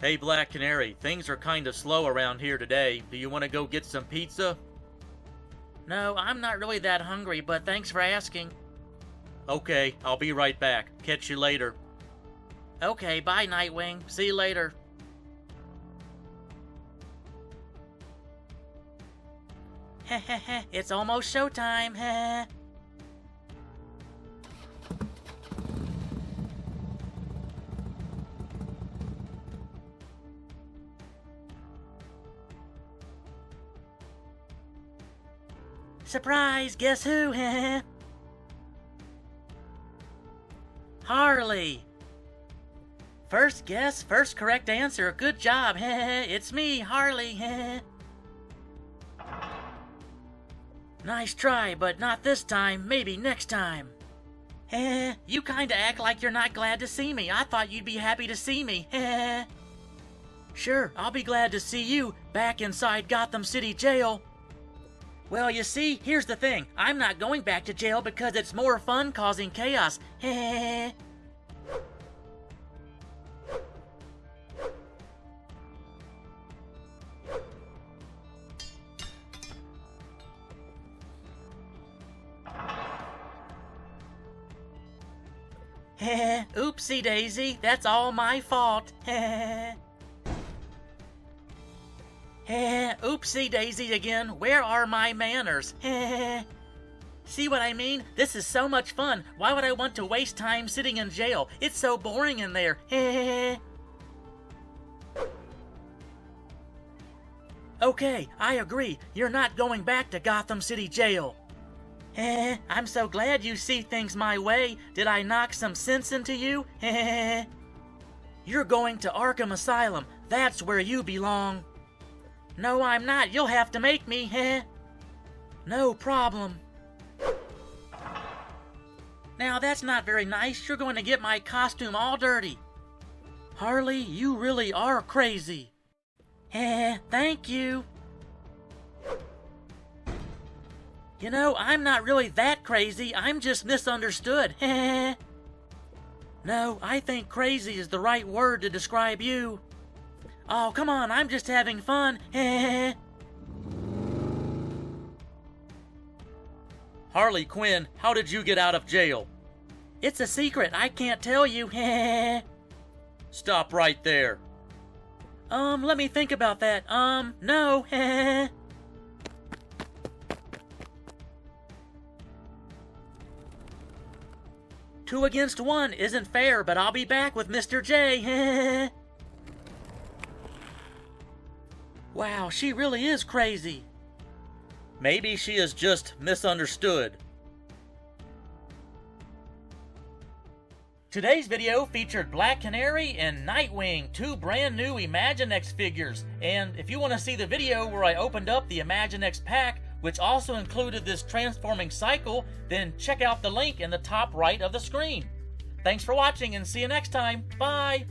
Hey Black Canary, things are kind of slow around here today. Do you want to go get some pizza? No, I'm not really that hungry, but thanks for asking. Okay, I'll be right back. Catch you later. Okay, bye Nightwing. See you later. Heh, it's almost showtime, heh. Surprise, guess who, heh? Harley. First guess, first correct answer. Good job, heh. It's me, Harley, heh. Nice try, but not this time. Maybe next time. Heh, you kinda act like you're not glad to see me. I thought you'd be happy to see me, heh. Sure, I'll be glad to see you back inside Gotham City Jail. Well, you see, here's the thing. I'm not going back to jail because it's more fun causing chaos. Heh. Heh. Oopsie daisy, that's all my fault. Heh. Oopsie daisy again. Where are my manners? See what I mean? This is so much fun. Why would I want to waste time sitting in jail? It's so boring in there. Okay, I agree. You're not going back to Gotham City Jail. I'm so glad you see things my way. Did I knock some sense into you? You're going to Arkham Asylum. That's where you belong. No, I'm not. You'll have to make me, heh? No problem. Now, that's not very nice. You're going to get my costume all dirty. Harley, you really are crazy. Thank you. You know, I'm not really that crazy. I'm just misunderstood. No, I think crazy is the right word to describe you. Oh, come on, I'm just having fun. Harley Quinn, how did you get out of jail? It's a secret. I can't tell you. Stop right there. Let me think about that. No. 2 against 1 isn't fair, but I'll be back with Mr. J. Wow, she really is crazy. Maybe she is just misunderstood. Today's video featured Black Canary and Nightwing, 2 brand new Imaginext figures. And if you want to see the video where I opened up the Imaginext pack, which also included this transforming cycle, then check out the link in the top right of the screen. Thanks for watching and see you next time. Bye!